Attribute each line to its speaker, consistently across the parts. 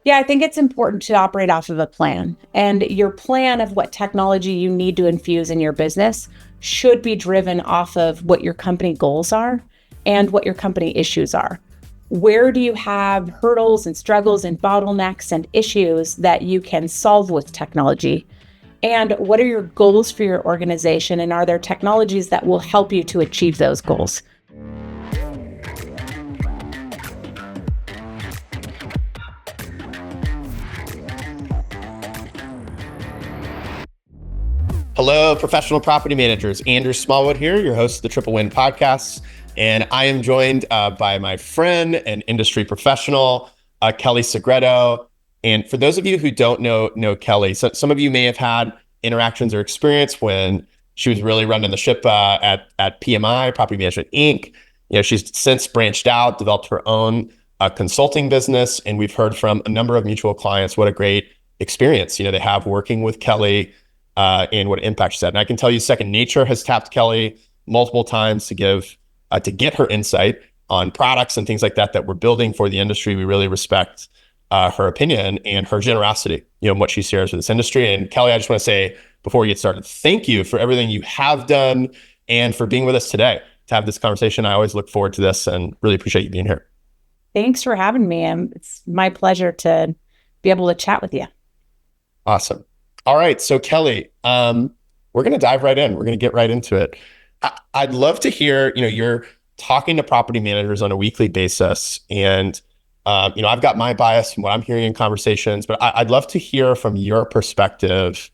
Speaker 1: Yeah, I think it's important to operate off of a plan. And your plan of what technology you need to infuse in your business should be driven off of what your company goals are and what your company issues are. Where do you have hurdles and struggles and bottlenecks and issues that you can solve with technology? And what are your goals for your organization? And are there technologies that will help you to achieve those goals?
Speaker 2: Hello, professional property managers. Andrew Smallwood here, your host of the Triple Win Podcast. And I am joined by my friend and industry professional, Kelli Segretto. And for those of you who don't know Kelli, so some of you may have had interactions or experience when she was really running the ship at PMI, Property Management Inc. She's since branched out, developed her own consulting business. And we've heard from a number of mutual clients what a great experience they have working with Kelli and what impact she's had. And I can tell you, Second Nature has tapped Kelli multiple times to get her insight on products and things like that we're building for the industry. We really respect her opinion and her generosity, and what she shares with this industry. And Kelli, I just want to say before we get started, thank you for everything you have done and for being with us today to have this conversation. I always look forward to this and really appreciate you being here.
Speaker 1: Thanks for having me. It's my pleasure to be able to chat with you.
Speaker 2: Awesome. All right. So Kelli, we're going to dive right in. We're going to get right into it. I'd love to hear, you're talking to property managers on a weekly basis. And, I've got my bias from what I'm hearing in conversations, but I'd love to hear from your perspective,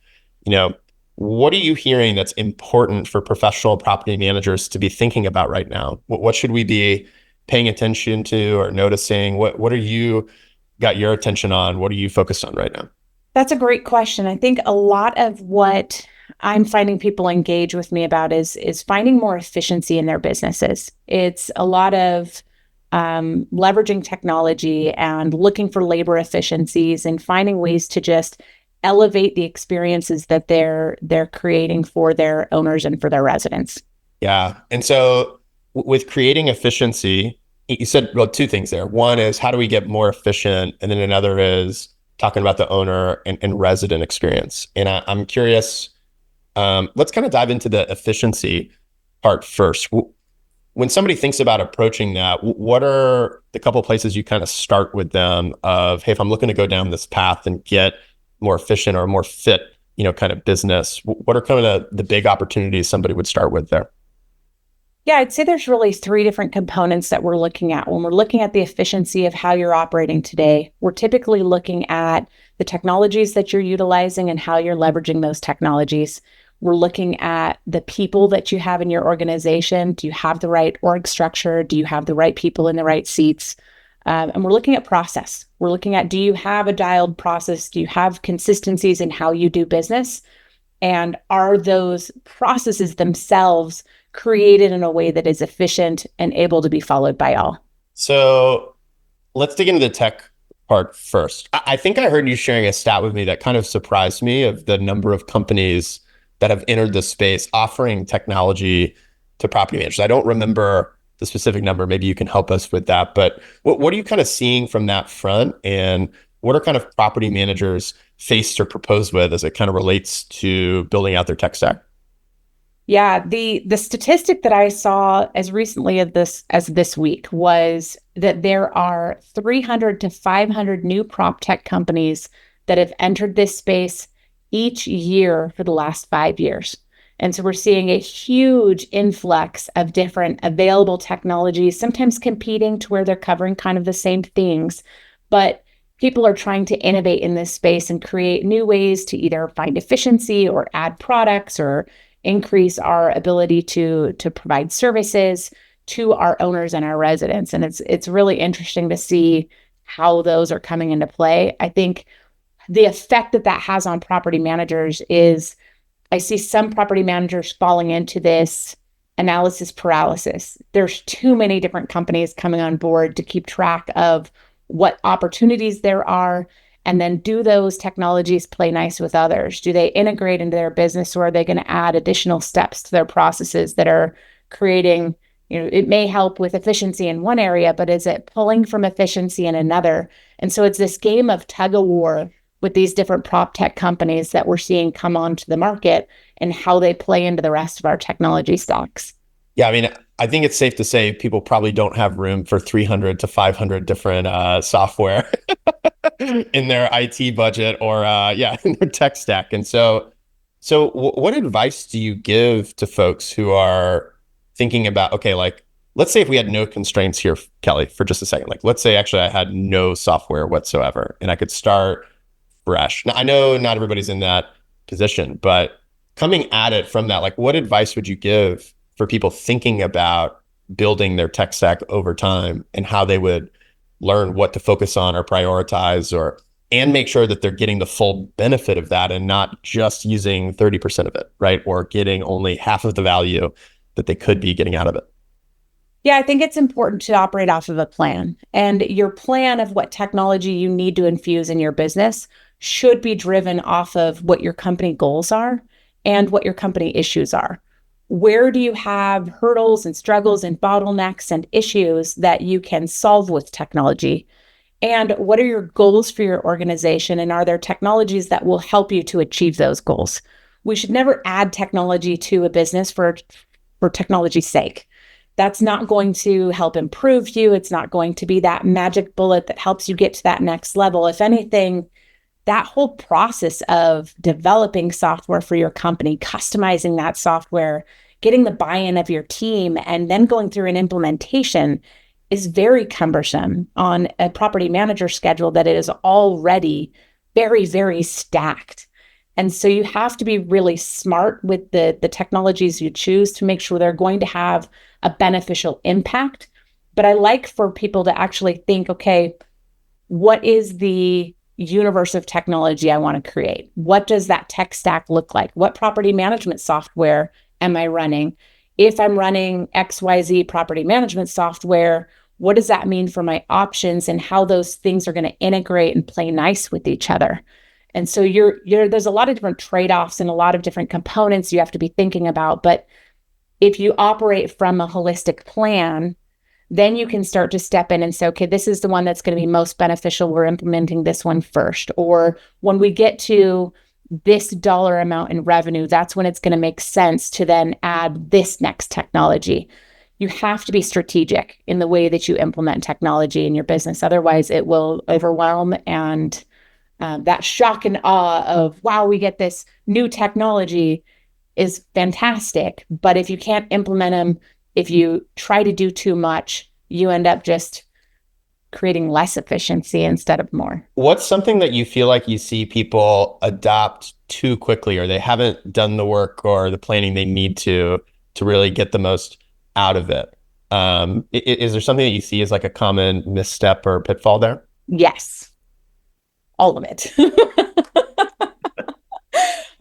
Speaker 2: what are you hearing that's important for professional property managers to be thinking about right now? What should we be paying attention to or noticing? What are you got your attention on? What are you focused on right now?
Speaker 1: That's a great question. I think a lot of what I'm finding people engage with me about is finding more efficiency in their businesses. It's a lot of leveraging technology and looking for labor efficiencies and finding ways to just elevate the experiences that they're creating for their owners and for their residents.
Speaker 2: Yeah. And so with creating efficiency, you said, well, two things there. One is how do we get more efficient? And then another is talking about the owner and resident experience. And I'm curious, let's kind of dive into the efficiency part first. When somebody thinks about approaching that, what are the couple of places you kind of start with them of, hey, if I'm looking to go down this path and get more efficient or more fit, kind of business, what are kind of the big opportunities somebody would start with there?
Speaker 1: Yeah, I'd say there's really three different components that we're looking at. When we're looking at the efficiency of how you're operating today, we're typically looking at the technologies that you're utilizing and how you're leveraging those technologies. We're looking at the people that you have in your organization. Do you have the right org structure? Do you have the right people in the right seats? And we're looking at process. We're looking at, do you have a dialed process? Do you have consistencies in how you do business? And are those processes themselves created in a way that is efficient and able to be followed by all?
Speaker 2: So let's dig into the tech part first. I think I heard you sharing a stat with me that kind of surprised me of the number of companies that have entered this space offering technology to property managers. I don't remember the specific number. Maybe you can help us with that. But what are you kind of seeing from that front? And what are kind of property managers faced or proposed with as it kind of relates to building out their tech stack?
Speaker 1: Yeah, the statistic that I saw as recently as this week was that there are 300 to 500 new prop tech companies that have entered this space each year for the last 5 years. And so we're seeing a huge influx of different available technologies, sometimes competing to where they're covering kind of the same things, but people are trying to innovate in this space and create new ways to either find efficiency or add products or increase our ability to provide services to our owners and our residents. And it's really interesting to see how those are coming into play. I think the effect that has on property managers is I see some property managers falling into this analysis paralysis. There's too many different companies coming on board to keep track of what opportunities there are. And then do those technologies play nice with others? Do they integrate into their business, or are they going to add additional steps to their processes that are creating It may help with efficiency in one area, but is it pulling from efficiency in another? And so it's this game of tug of war with these different prop tech companies that we're seeing come onto the market and how they play into the rest of our technology stocks.
Speaker 2: Yeah, I mean, I think it's safe to say people probably don't have room for 300 to 500 different software in their IT budget or yeah, in their tech stack. And so what advice do you give to folks who are thinking about, okay, like let's say if we had no constraints here, Kelly, for just a second, like let's say actually I had no software whatsoever and I could start fresh. Now, I know not everybody's in that position, but coming at it from that, like what advice would you give for people thinking about building their tech stack over time and how they would learn what to focus on or prioritize or and make sure that they're getting the full benefit of that and not just using 30% of it, right? Or getting only half of the value that they could be getting out of it.
Speaker 1: Yeah, I think it's important to operate off of a plan. And your plan of what technology you need to infuse in your business should be driven off of what your company goals are and what your company issues are. Where do you have hurdles and struggles and bottlenecks and issues that you can solve with technology? And what are your goals for your organization? And are there technologies that will help you to achieve those goals? We should never add technology to a business for technology's sake. That's not going to help improve you. It's not going to be that magic bullet that helps you get to that next level. If anything, that whole process of developing software for your company, customizing that software, getting the buy-in of your team, and then going through an implementation is very cumbersome on a property manager schedule that is already very, very stacked. And so you have to be really smart with the technologies you choose to make sure they're going to have a beneficial impact. But I like for people to actually think, okay, what is the universe of technology I want to create? What does that tech stack look like? What property management software am I running? If I'm running XYZ property management software, what does that mean for my options and how those things are going to integrate and play nice with each other? And so there's a lot of different trade-offs and a lot of different components you have to be thinking about. But if you operate from a holistic plan, then you can start to step in and say, okay, this is the one that's going to be most beneficial. We're implementing this one first. Or when we get to this dollar amount in revenue, that's when it's going to make sense to then add this next technology. You have to be strategic in the way that you implement technology in your business. Otherwise, it will overwhelm, and that shock and awe of, wow, we get this new technology is fantastic. But if you can't implement them, if you try to do too much, you end up just creating less efficiency instead of more.
Speaker 2: What's something that you feel like you see people adopt too quickly, or they haven't done the work or the planning they need to really get the most out of it? Is there something that you see as like a common misstep or pitfall there?
Speaker 1: Yes, all of it.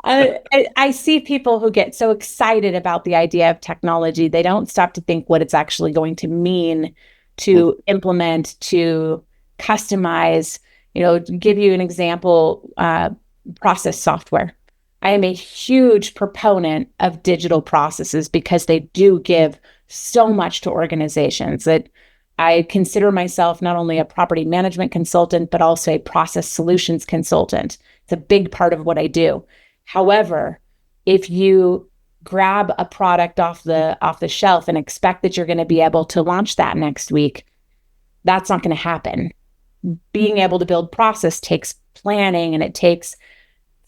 Speaker 1: I see people who get so excited about the idea of technology, they don't stop to think what it's actually going to mean to implement, to customize. Give you an example, process software. I am a huge proponent of digital processes because they do give so much to organizations. That I consider myself not only a property management consultant, but also a process solutions consultant. It's a big part of what I do. However, if you grab a product off the shelf and expect that you're going to be able to launch that next week, that's not going to happen. Being able to build process takes planning, and it takes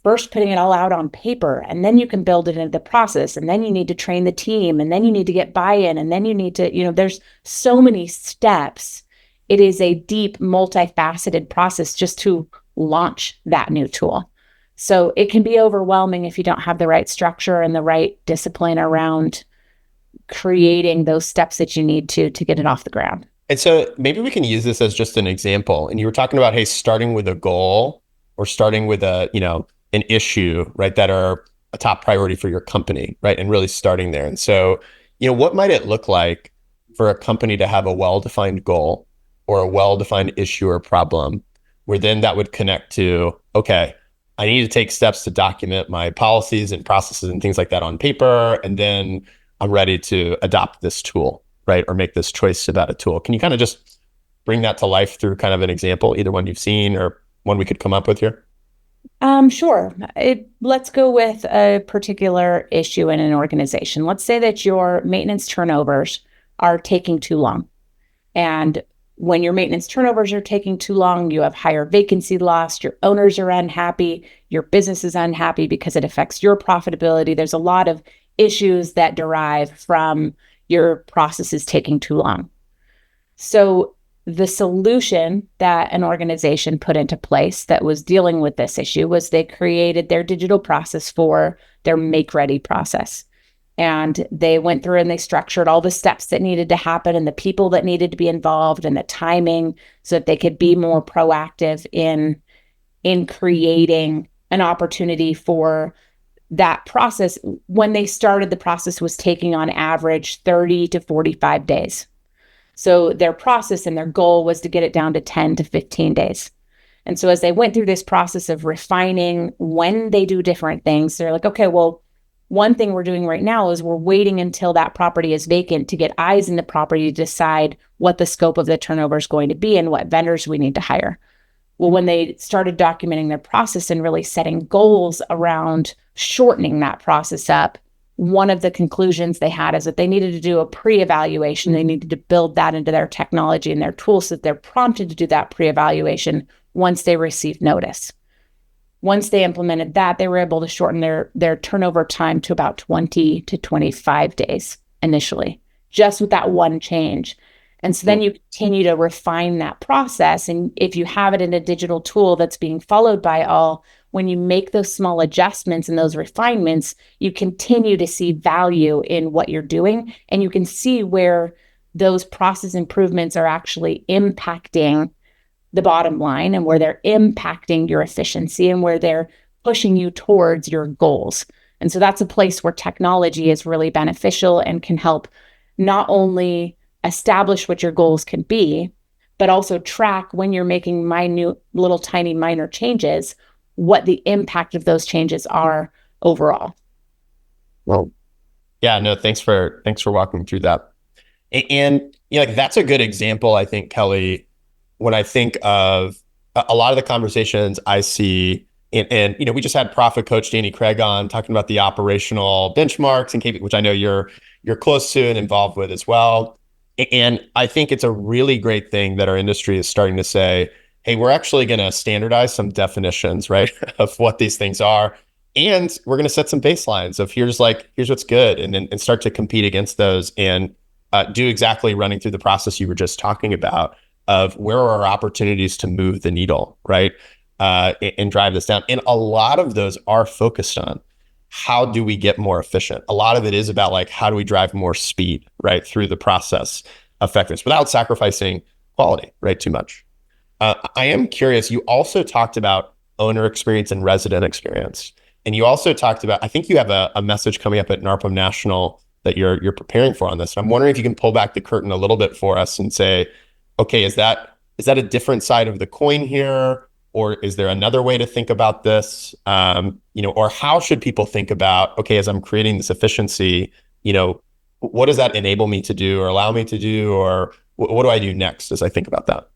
Speaker 1: first putting it all out on paper, and then you can build it into the process, and then you need to train the team, and then you need to get buy-in, and then you need to, there's so many steps. It is a deep, multifaceted process just to launch that new tool. So it can be overwhelming if you don't have the right structure and the right discipline around creating those steps that you need to get it off the ground.
Speaker 2: And so maybe we can use this as just an example. And you were talking about, hey, starting with a goal or starting with an issue, right, that are a top priority for your company, right? And really starting there. And so, what might it look like for a company to have a well-defined goal or a well-defined issue or problem, where then that would connect to, okay, I need to take steps to document my policies and processes and things like that on paper, and then I'm ready to adopt this tool. right? Or make this choice about a tool. Can you kind of just bring that to life through kind of an example, either one you've seen or one we could come up with here?
Speaker 1: Sure. Let's go with a particular issue in an organization. Let's say that your maintenance turnovers are taking too long. And when your maintenance turnovers are taking too long, you have higher vacancy loss, your owners are unhappy, your business is unhappy because it affects your profitability. There's a lot of issues that derive from your processes taking too long. So the solution that an organization put into place that was dealing with this issue was they created their digital process for their make ready process. And they went through and they structured all the steps that needed to happen and the people that needed to be involved and the timing so that they could be more proactive in creating an opportunity for that process. When they started, the process was taking on average 30 to 45 days. So their process and their goal was to get it down to 10 to 15 days. And so as they went through this process of refining when they do different things, they're like, okay, well, one thing we're doing right now is we're waiting until that property is vacant to get eyes in the property to decide what the scope of the turnover is going to be and what vendors we need to hire. Well, when they started documenting their process and really setting goals around shortening that process up, one of the conclusions they had is that they needed to do a pre-evaluation. They needed to build that into their technology and their tools so that they're prompted to do that pre-evaluation once they received notice. Once they implemented that, they were able to shorten their turnover time to about 20 to 25 days initially, just with that one change. And so then you continue to refine that process. And if you have it in a digital tool that's being followed by all, when you make those small adjustments and those refinements, you continue to see value in what you're doing. And you can see where those process improvements are actually impacting the bottom line and where they're impacting your efficiency and where they're pushing you towards your goals. And so that's a place where technology is really beneficial and can help not only establish what your goals can be, but also track when you're making minute, little tiny minor changes, what the impact of those changes are overall.
Speaker 2: Well, yeah, no, thanks for walking through that. And like that's a good example, I think, Kelli, when I think of a lot of the conversations I see, and we just had Profit Coach Danny Craig on talking about the operational benchmarks and KPI, which I know you're close to and involved with as well. And I think it's a really great thing that our industry is starting to say, hey, we're actually going to standardize some definitions, right, of what these things are. And we're going to set some baselines of here's what's good, and start to compete against those and do exactly running through the process you were just talking about of where are our opportunities to move the needle, right, and drive this down. And a lot of those are focused on how do we get more efficient? A lot of it is about like, how do we drive more speed, right, through the process effectiveness without sacrificing quality, right, too much. I am curious, you also talked about owner experience and resident experience. And you also talked about, I think you have a message coming up at NARPM National that you're preparing for on this. And I'm wondering if you can pull back the curtain a little bit for us and say, okay, is that a different side of the coin here? Or is there another way to think about this? Or how should people think about, okay, as I'm creating this efficiency, what does that enable me to do or allow me to do? Or what do I do next as I think about that?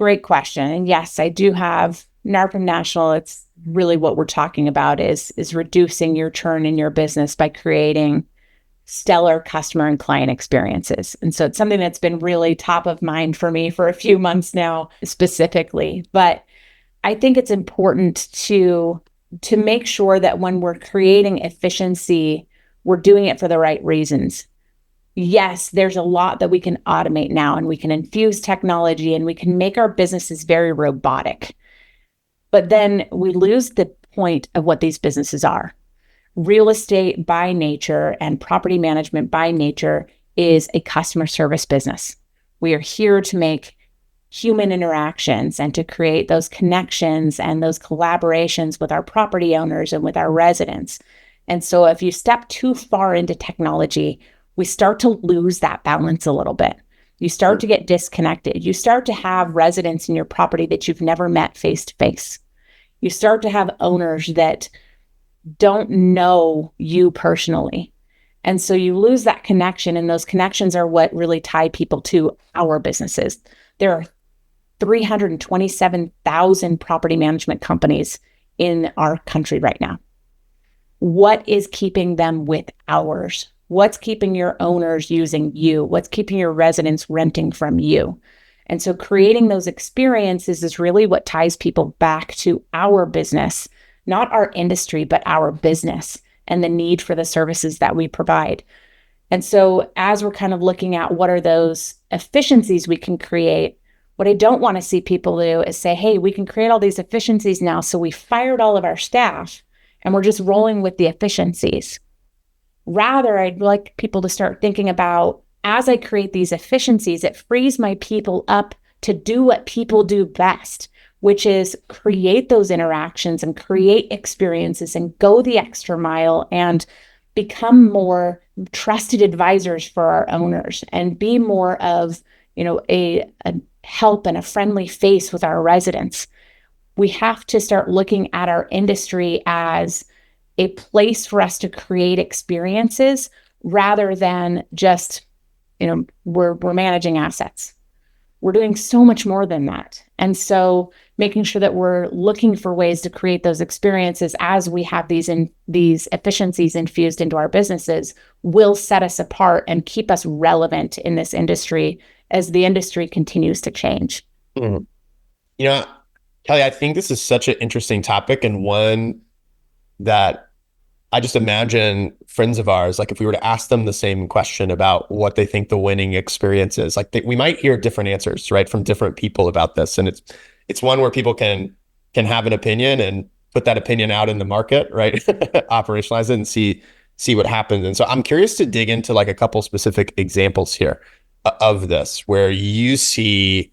Speaker 1: Great question. And yes, I do have NARPM National. It's really what we're talking about is reducing your churn in your business by creating stellar customer and client experiences. And so it's something that's been really top of mind for me for a few months now, specifically. But I think it's important to make sure that when we're creating efficiency, we're doing it for the right reasons. Yes, there's a lot that we can automate now, and we can infuse technology, and we can make our businesses very robotic. But then we lose the point of what these businesses are. Real estate by nature and property management by nature is a customer service business. We are here to make human interactions and to create those connections and those collaborations with our property owners and with our residents. And so if you step too far into technology, we start to lose that balance a little bit. You start to get disconnected. You start to have residents in your property that you've never met face to face. You start to have owners that don't know you personally. And so you lose that connection, and those connections are what really tie people to our businesses. There are 327,000 property management companies in our country right now. What is keeping them with ours? What's keeping your owners using you? What's keeping your residents renting from you? And so creating those experiences is really what ties people back to our business, not our industry, but our business and the need for the services that we provide. And so as we're kind of looking at what are those efficiencies we can create, what I don't want to see people do is say, hey, we can create all these efficiencies now. So we fired all of our staff and we're just rolling with the efficiencies. Rather, I'd like people to start thinking about, as I create these efficiencies, it frees my people up to do what people do best, which is create those interactions and create experiences and go the extra mile and become more trusted advisors for our owners and be more of, a help and a friendly face with our residents. We have to start looking at our industry as a place for us to create experiences rather than just, we're managing assets. We're doing so much more than that. And so making sure that we're looking for ways to create those experiences as we have these efficiencies infused into our businesses will set us apart and keep us relevant in this industry as the industry continues to change.
Speaker 2: Mm. Kelli, I think this is such an interesting topic, and one that I just imagine friends of ours, like if we were to ask them the same question about what they think the winning experience is, like we might hear different answers, right, from different people about this. And it's one where people can have an opinion and put that opinion out in the market, right? Operationalize it and see what happens. And so I'm curious to dig into like a couple specific examples here of this, where you see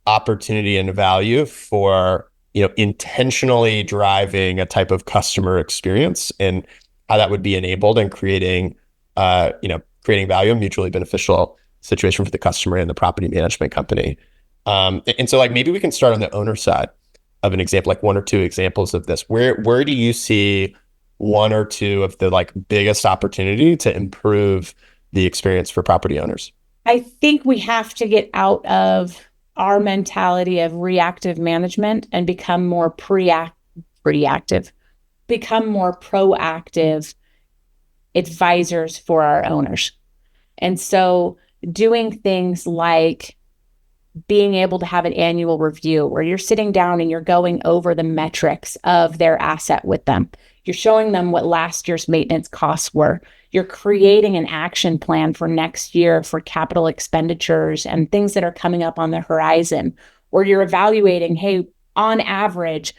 Speaker 2: opportunity and value for, intentionally driving a type of customer experience and how that would be enabled and creating value, a mutually beneficial situation for the customer and the property management company. And so like maybe we can start on the owner side of an example, like one or two examples of this. Where do you see one or two of the like biggest opportunity to improve the experience for property owners?
Speaker 1: I think we have to get out of our mentality of reactive management and become more proactive advisors for our owners. And so doing things like being able to have an annual review where you're sitting down and you're going over the metrics of their asset with them. You're showing them what last year's maintenance costs were. You're creating an action plan for next year for capital expenditures and things that are coming up on the horizon, where you're evaluating, hey, on average,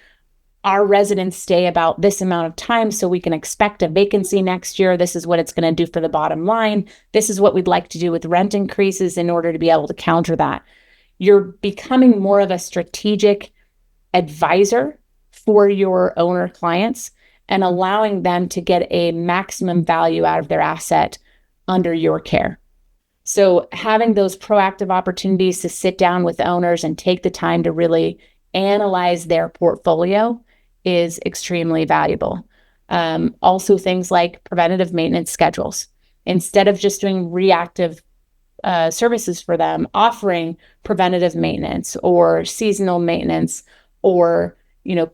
Speaker 1: our residents stay about this amount of time, so we can expect a vacancy next year. This is what it's going to do for the bottom line. This is what we'd like to do with rent increases in order to be able to counter that. You're becoming more of a strategic advisor for your owner clients and allowing them to get a maximum value out of their asset under your care. So having those proactive opportunities to sit down with owners and take the time to really analyze their portfolio is extremely valuable. Also things like preventative maintenance schedules. Instead of just doing reactive services for them, offering preventative maintenance or seasonal maintenance or,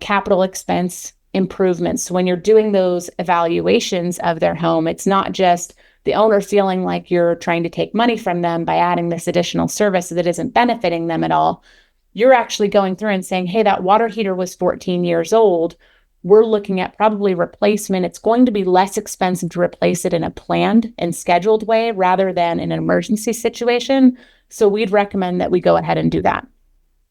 Speaker 1: capital expense improvements. So when you're doing those evaluations of their home, it's not just the owner feeling like you're trying to take money from them by adding this additional service that isn't benefiting them at all. You're actually going through and saying, hey, that water heater was 14 years old. We're looking at probably replacement. It's going to be less expensive to replace it in a planned and scheduled way rather than in an emergency situation. So we'd recommend that we go ahead and do that.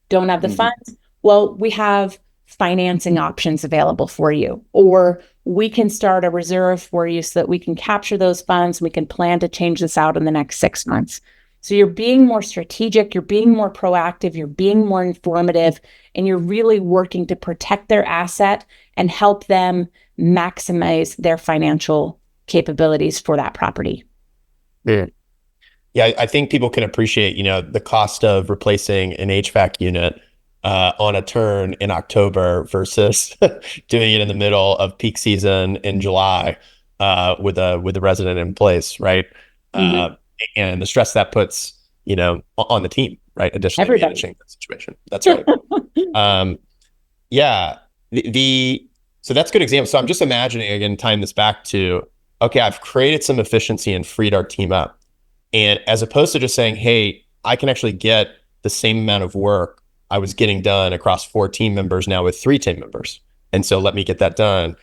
Speaker 1: Don't have the funds? Well, we have financing options available for you, or we can start a reserve for you so that we can capture those funds. We can plan to change this out in the next 6 months. So you're being more strategic, you're being more proactive, you're being more informative, and you're really working to protect their asset and help them maximize their financial capabilities for that property.
Speaker 2: Yeah, I think people can appreciate, the cost of replacing an HVAC unit on a turn in October versus doing it in the middle of peak season in July. with a resident in place, right?
Speaker 1: Mhm.
Speaker 2: Uh, and the stress that puts, on the team, right? Additionally,
Speaker 1: Everybody.
Speaker 2: managing the situation. That's right. Um, yeah. So that's a good example. So I'm just imagining again, tying this back to, okay, I've created some efficiency and freed our team up. And as opposed to just saying, hey, I can actually get the same amount of work I was getting done across 4 team members now with 3 team members. And so let me get that done.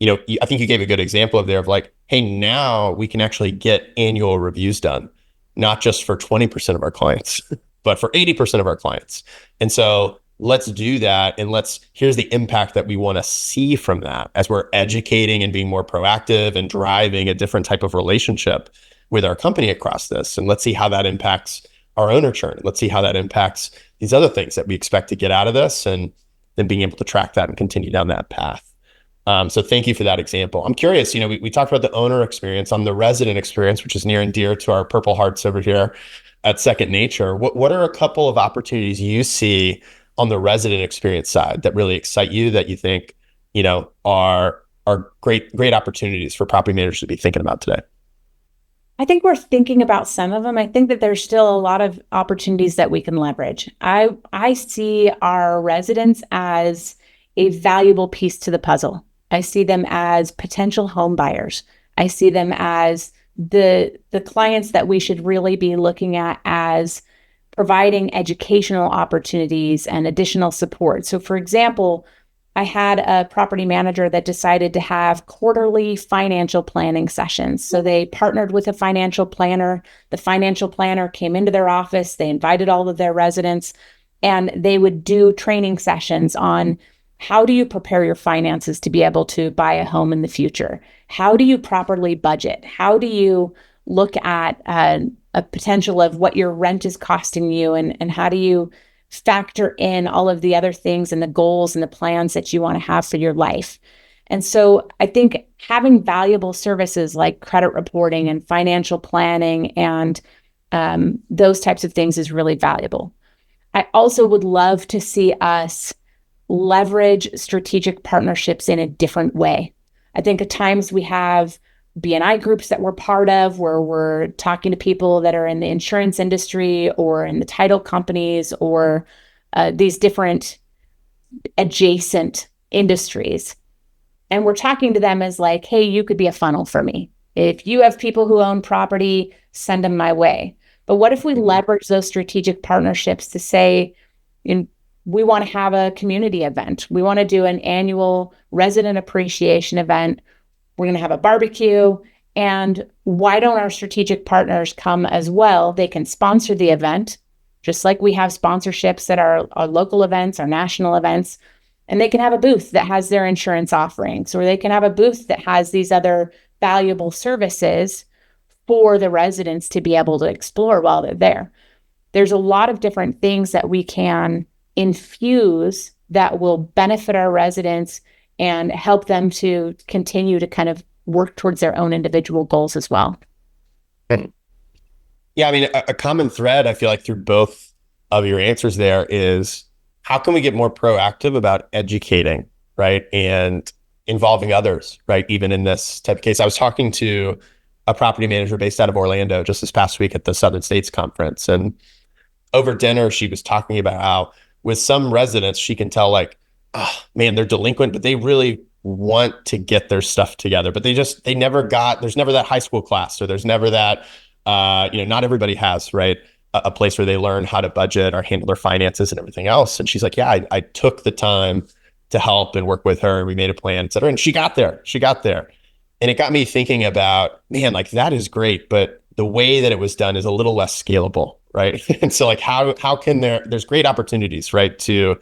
Speaker 2: I think you gave a good example of there of like, hey, now we can actually get annual reviews done, not just for 20% of our clients, but for 80% of our clients. And so let's do that. And here's the impact that we want to see from that as we're educating and being more proactive and driving a different type of relationship with our company across this. And let's see how that impacts our owner churn. Let's see how that impacts these other things that we expect to get out of this, and then being able to track that and continue down that path. So thank you for that example. I'm curious, we talked about the owner experience on the resident experience, which is near and dear to our Purple Hearts over here at Second Nature. What are a couple of opportunities you see on the resident experience side that really excite you, that you think, are great opportunities for property managers to be thinking about today?
Speaker 1: I think we're thinking about some of them. I think that there's still a lot of opportunities that we can leverage. I see our residents as a valuable piece to the puzzle. I see them as potential home buyers. I see them as the clients that we should really be looking at as providing educational opportunities and additional support. So for example, I had a property manager that decided to have quarterly financial planning sessions. So they partnered with a financial planner. The financial planner came into their office, they invited all of their residents, and they would do training sessions on how do you prepare your finances to be able to buy a home in the future? How do you properly budget? How do you look at a potential of what your rent is costing you, and how do you factor in all of the other things and the goals and the plans that you want to have for your life? And so I think having valuable services like credit reporting and financial planning and those types of things is really valuable. I also would love to see us leverage strategic partnerships in a different way. I think at times we have BNI groups that we're part of where we're talking to people that are in the insurance industry or in the title companies or these different adjacent industries. And we're talking to them as like, hey, you could be a funnel for me. If you have people who own property, send them my way. But what if we leverage those strategic partnerships to say, we want to have a community event. We want to do an annual resident appreciation event. We're going to have a barbecue. And why don't our strategic partners come as well? They can sponsor the event, just like we have sponsorships at our local events, our national events. And they can have a booth that has their insurance offerings, or they can have a booth that has these other valuable services for the residents to be able to explore while they're there. There's a lot of different things that we can infuse that will benefit our residents and help them to continue to kind of work towards their own individual goals as well.
Speaker 2: Yeah, I mean, a common thread I feel like through both of your answers there is, how can we get more proactive about educating, right? And involving others, right? Even in this type of case. I was talking to a property manager based out of Orlando just this past week at the Southern States Conference. And over dinner, she was talking about how with some residents, she can tell like, oh man, they're delinquent, but they really want to get their stuff together. But they never got, there's never that high school class, or there's never that, not everybody has, right? A place where they learn how to budget or handle their finances and everything else. And she's like, yeah, I took the time to help and work with her, and we made a plan, et cetera. And she got there. And it got me thinking about, man, like that is great, but the way that it was done is a little less scalable, right? And so like how can there's great opportunities, right? To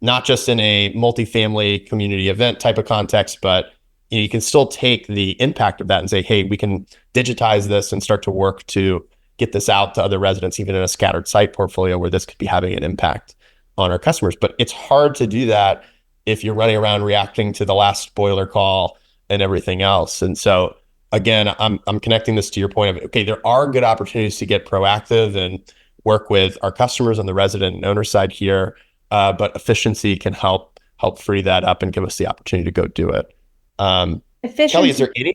Speaker 2: not just in a multifamily community event type of context, but you can still take the impact of that and say, hey, we can digitize this and start to work to get this out to other residents, even in a scattered site portfolio where this could be having an impact on our customers. But it's hard to do that if you're running around reacting to the last spoiler call and everything else. And so again, I'm connecting this to your point of, okay, there are good opportunities to get proactive and work with our customers on the resident and owner side here, but efficiency can help free that up and give us the opportunity to go do it. Kelli, is
Speaker 1: Efficiency.
Speaker 2: there any?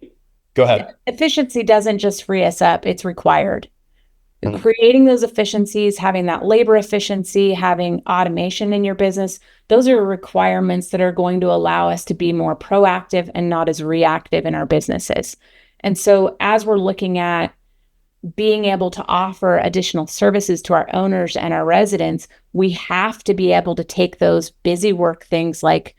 Speaker 2: Go ahead.
Speaker 1: Efficiency doesn't just free us up, it's required.
Speaker 2: Mhm.
Speaker 1: Creating those efficiencies, having that labor efficiency, having automation in your business, those are requirements that are going to allow us to be more proactive and not as reactive in our businesses. And so, as we're looking at being able to offer additional services to our owners and our residents, we have to be able to take those busy work things like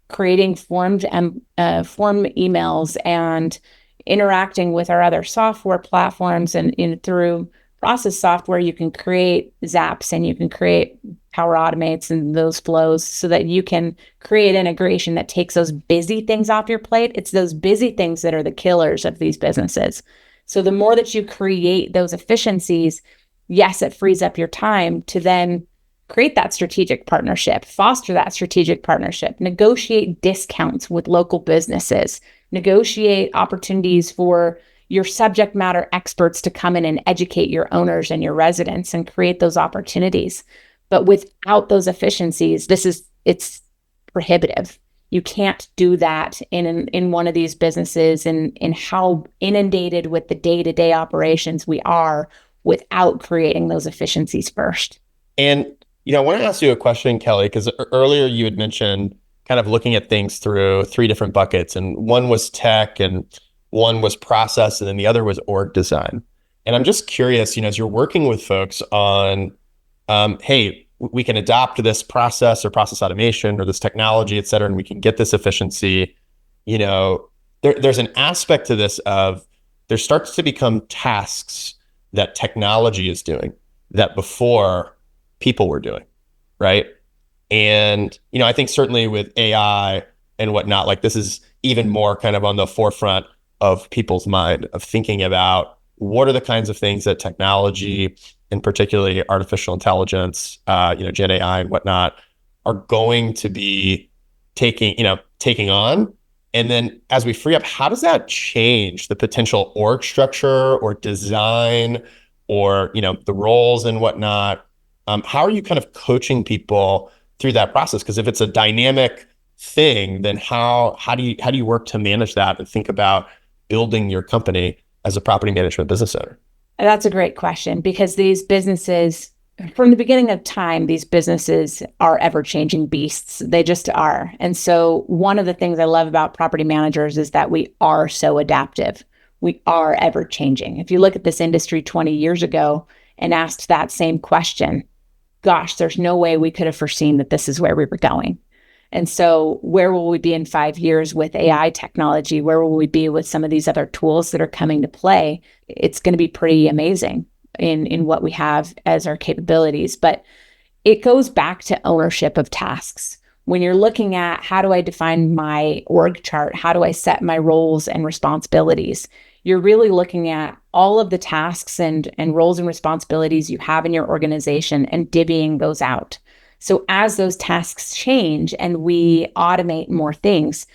Speaker 1: creating form emails and interacting with our other software platforms and through process software you can create zaps and you can create power automates and those flows so that you can create integration that takes those busy things off your plate. It's those busy things that are the killers of these businesses. So the more that you create those efficiencies, yes, it frees up your time to then create that strategic partnership, foster that strategic partnership, negotiate discounts with local businesses, negotiate opportunities for your subject matter experts to come in and educate your owners and your residents and create those opportunities. But without those efficiencies, it's prohibitive. You can't do that in one of these businesses and in how inundated with the day-to-day operations we are without creating those efficiencies first.
Speaker 2: And, I want to ask you a question, Kelli, because earlier you had mentioned kind of looking at things through three different buckets, and one was tech, and one was process, and then the other was org design. And I'm just curious, as you're working with folks on, hey, we can adopt this process or process automation or this technology, et cetera, and we can get this efficiency, there's an aspect to this of there starts to become tasks that technology is doing that before people were doing, right? And, I think certainly with AI and whatnot, like this is even more kind of on the forefront of people's mind of thinking about what are the kinds of things that technology and particularly artificial intelligence, Gen AI and whatnot are going to be taking on. And then as we free up, how does that change the potential org structure or design or, the roles and whatnot? How are you kind of coaching people through that process? Because if it's a dynamic thing, then how do you work to manage that and think about building your company as a property management business owner?
Speaker 1: That's a great question because these businesses, from the beginning of time, these businesses are ever-changing beasts. They just are. And so one of the things I love about property managers is that we are so adaptive. We are ever-changing. If you look at this industry 20 years ago and asked that same question, gosh, there's no way we could have foreseen that this is where we were going. And so where will we be in 5 years with AI technology? Where will we be with some of these other tools that are coming to play? It's going to be pretty amazing in what we have as our capabilities. But it goes back to ownership of tasks. When you're looking at how do I define my org chart? How do I set my roles and responsibilities? You're really looking at all of the tasks and roles and responsibilities you have in your organization and divvying those out. So as those tasks change and we automate more things,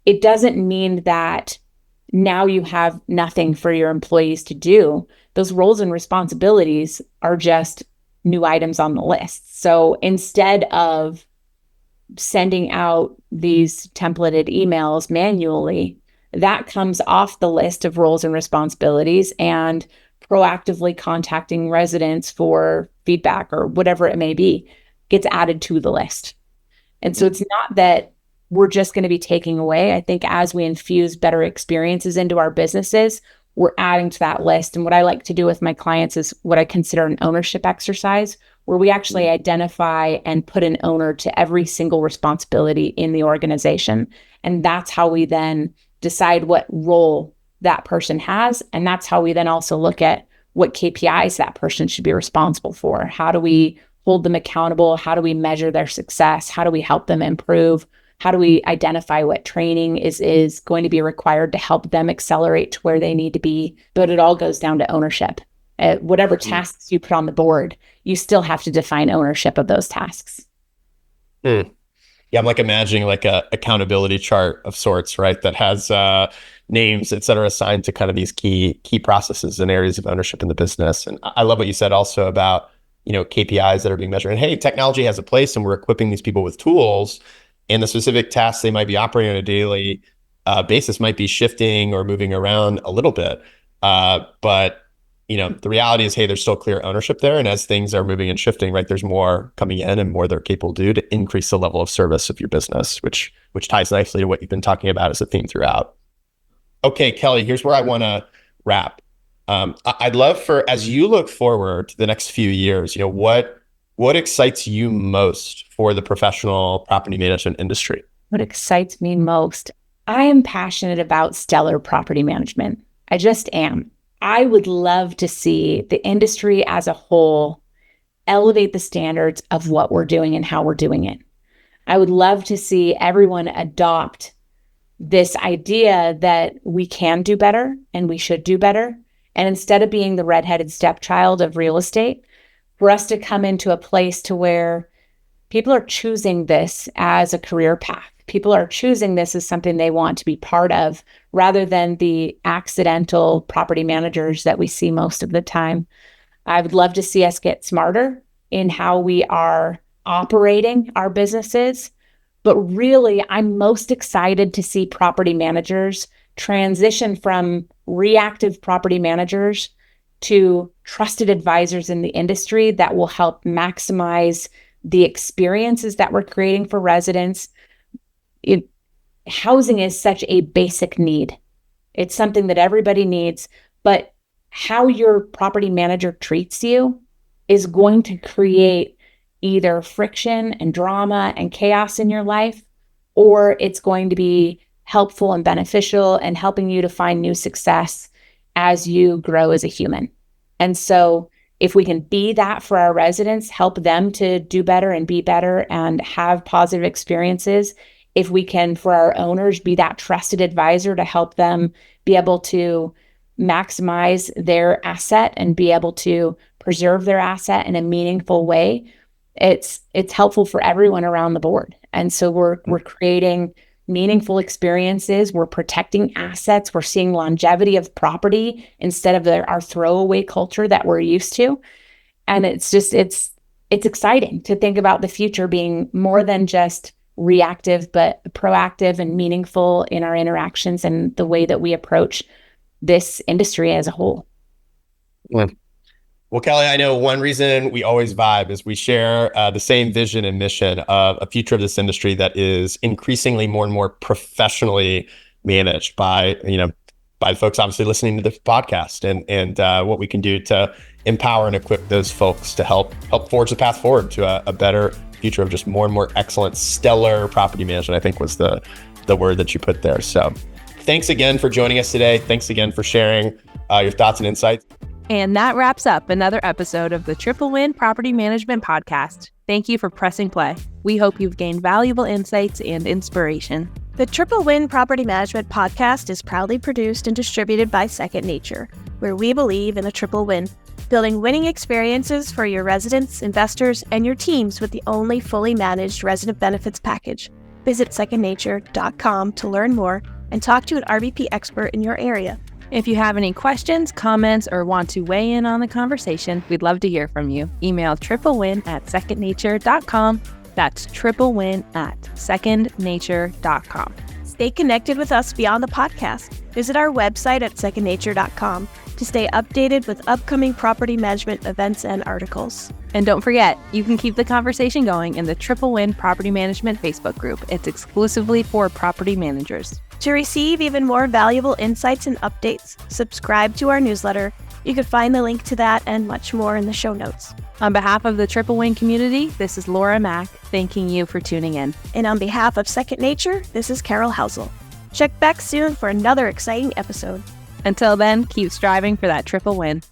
Speaker 1: it doesn't mean that now you have nothing for your employees to do. Those roles and responsibilities are just new items on the list. So instead of sending out these templated emails manually, that comes off the list of roles and responsibilities, and proactively contacting residents for feedback or whatever it may be gets added to the list. And so it's not that we're just going to be taking away. I think as we infuse better experiences into our businesses, we're adding to that list. And what I like to do with my clients is what I consider an ownership exercise, where we actually identify and put an owner to every single responsibility in the organization. And that's how we then decide what role that person has. And that's how we then also look at what KPIs that person should be responsible for. How do we hold them accountable? How do we measure their success? How do we help them improve? How do we identify what training is going to be required to help them accelerate to where they need to be? But it all goes down to ownership. Whatever tasks you put on the board, you still have to define ownership of those tasks.
Speaker 2: Yeah, I'm like imagining like a accountability chart of sorts, right? That has names, et cetera, assigned to kind of these key processes and areas of ownership in the business. And I love what you said also about, KPIs that are being measured. And hey, technology has a place and we're equipping these people with tools and the specific tasks they might be operating on a daily basis might be shifting or moving around a little bit. But the reality is, hey, there's still clear ownership there. And as things are moving and shifting, right, there's more coming in and more they're capable to do to increase the level of service of your business, which ties nicely to what you've been talking about as a theme throughout. Okay, Kelli, here's where I want to wrap. I'd love for, as you look forward to the next few years, what excites you most for the professional property management industry?
Speaker 1: What excites me most? I am passionate about stellar property management. I just am. I would love to see the industry as a whole elevate the standards of what we're doing and how we're doing it. I would love to see everyone adopt this idea that we can do better and we should do better. And instead of being the redheaded stepchild of real estate, for us to come into a place to where people are choosing this as a career path. People are choosing this as something they want to be part of rather than the accidental property managers that we see most of the time. I would love to see us get smarter in how we are operating our businesses. But really, I'm most excited to see property managers transition from reactive property managers to trusted advisors in the industry that will help maximize the experiences that we're creating for residents. Housing is such a basic need. It's something that everybody needs, but how your property manager treats you is going to create either friction and drama and chaos in your life, or it's going to be helpful and beneficial and helping you to find new success as you grow as a human. And so if we can be that for our residents, help them to do better and be better and have positive experiences, if we can, for our owners, be that trusted advisor to help them be able to maximize their asset and be able to preserve their asset in a meaningful way, it's helpful for everyone around the board. And so we're creating meaningful experiences. We're protecting assets. We're seeing longevity of property instead of our throwaway culture that we're used to. And it's exciting to think about the future being more than just reactive, but proactive and meaningful in our interactions and the way that we approach this industry as a whole.
Speaker 2: Well, Kelli, I know one reason we always vibe is we share the same vision and mission of a future of this industry that is increasingly more and more professionally managed by folks obviously listening to the podcast and what we can do to empower and equip those folks to help forge the path forward to a better future of just more and more excellent, stellar property management, I think was the word that you put there. So thanks again for joining us today. Thanks again for sharing your thoughts and insights.
Speaker 3: And that wraps up another episode of the Triple Win Property Management Podcast. Thank you for pressing play. We hope you've gained valuable insights and inspiration.
Speaker 4: The Triple Win Property Management Podcast is proudly produced and distributed by Second Nature, where we believe in a triple win, building winning experiences for your residents, investors, and your teams with the only fully managed resident benefits package. Visit secondnature.com to learn more and talk to an RBP expert in your area.
Speaker 3: If you have any questions, comments, or want to weigh in on the conversation, we'd love to hear from you. Email triplewin@secondnature.com. That's triplewin@secondnature.com.
Speaker 4: Stay connected with us beyond the podcast. Visit our website at secondnature.com to stay updated with upcoming property management events and articles.
Speaker 3: And don't forget, you can keep the conversation going in the Triple Win Property Management Facebook group. It's exclusively for property managers.
Speaker 4: To receive even more valuable insights and updates, subscribe to our newsletter. You can find the link to that and much more in the show notes.
Speaker 3: On behalf of the Triple Win community, this is Laura Mack, thanking you for tuning in.
Speaker 4: And on behalf of Second Nature, this is Carol Housel. Check back soon for another exciting episode.
Speaker 3: Until then, keep striving for that triple win.